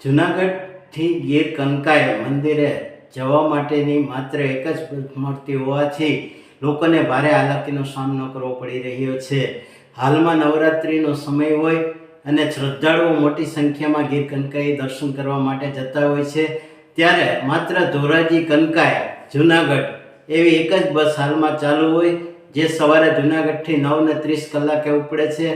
જૂનાગઢથી ગીર કંકાઈ મંદિરે જવા માટેની માત્ર એક જ બસ મળતી હોવાથી લોકોને ભારે હાલાકીનો સામનો કરવો પડી રહ્યો છે. હાલમાં નવરાત્રિનો સમય હોય અને શ્રદ્ધાળુઓ મોટી સંખ્યામાં ગીર કંકાઈ દર્શન કરવા માટે જતા હોય છે, ત્યારે માત્ર ધોરાજી કંકાઈ જૂનાગઢ એવી એક જ બસ હાલમાં ચાલુ હોય, જે સવારે જૂનાગઢથી 9:30 ઉપડે છે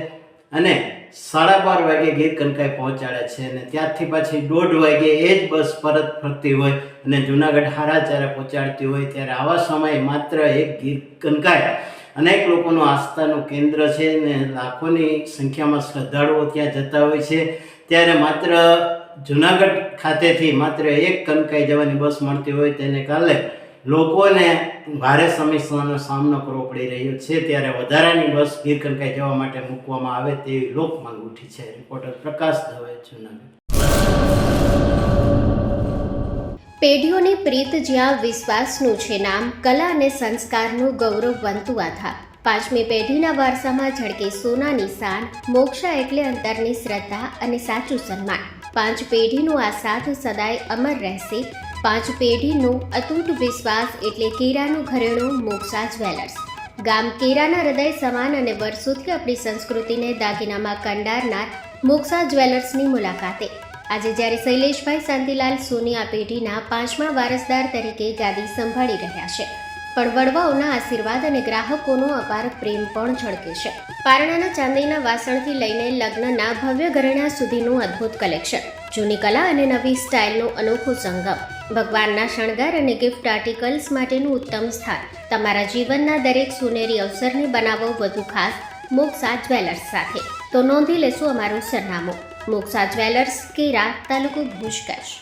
અને 12:30 વાગે ગીર કંકાઈ પહોંચાડે છે અને ત્યાંથી પાછી 1:30 વાગે એ જ બસ પરત ફરતી હોય અને જૂનાગઢ 4:30 પહોંચાડતી હોય. ત્યારે આવા સમયે માત્ર એક ગીર કંકાઈ અનેક લોકોનું આસ્થાનું કેન્દ્ર છે અને લાખોની સંખ્યામાં શ્રદ્ધાળુઓ ત્યાં જતા હોય છે. ત્યારે માત્ર જૂનાગઢ ખાતેથી માત્ર એક કંકાઈ જવાની બસ મળતી હોય, તેને કારણે લોકોને ભારે સમસ્યાનો સામનો કરવો પડી રહ્યો છે. ત્યારે વધારાની બસ ગીર કંકાઈ જવા માટે મૂકવામાં આવે તેવી લોક માંગ ઉઠી છે. રિપોર્ટર પ્રકાશ દવે, જૂનાગઢ. પેઢીઓની પ્રીત જ્યાં વિશ્વાસનું છે નામ, કલા અને સંસ્કારનું ગૌરવ બનતું આધાર. 5મી પેઢીના વારસામાં ઝળકે સોનાની શાન, મોક્ષા એટલે અંતરની શ્રદ્ધા અને સાચું સન્માન. 5 પેઢીનું આ સાથ સદાય અમર રહેશે. 5 પેઢીનું અતૂટ વિશ્વાસ એટલે કેરાનું ઘરેણું મોક્ષા જ્વેલર્સ. ગામ કેરાના હૃદય સમાન અને વર્ષોથી આપણી સંસ્કૃતિને દાગીનામાં કંડારનાર મોક્ષા જ્વેલર્સની મુલાકાતે આજે જ્યારે શૈલેષભાઈ શાંતિલાલ સોની આ પેઢીના 5મા વારસદાર તરીકે ગાદી સંભાળી રહ્યા છે, પણ વડવાઓના આશીર્વાદ અને ગ્રાહકોનો અપાર પ્રેમ પણ ઝળકે છે. પારણાના ચાંદીના વાસણથી લઈને લગ્નના ભવ્ય ઘરેણા સુધીનું અદ્ભુત કલેક્શન, જૂની કલા અને નવી સ્ટાઇલનો અનોખો સંગમ, ભગવાનના શણગાર અને ગિફ્ટ આર્ટિકલ્સ માટેનું ઉત્તમ સ્થાન. તમારા જીવનના દરેક સોનેરી અવસરને બનાવો વધુ ખાસ મોક્ષા જ્વેલર્સ સાથે. તો નોંધી લેશો અમારું સરનામું: મોક્ષા જ્વેલર્સ, કેરા, તાલુકો ભુજ, કચ્છ.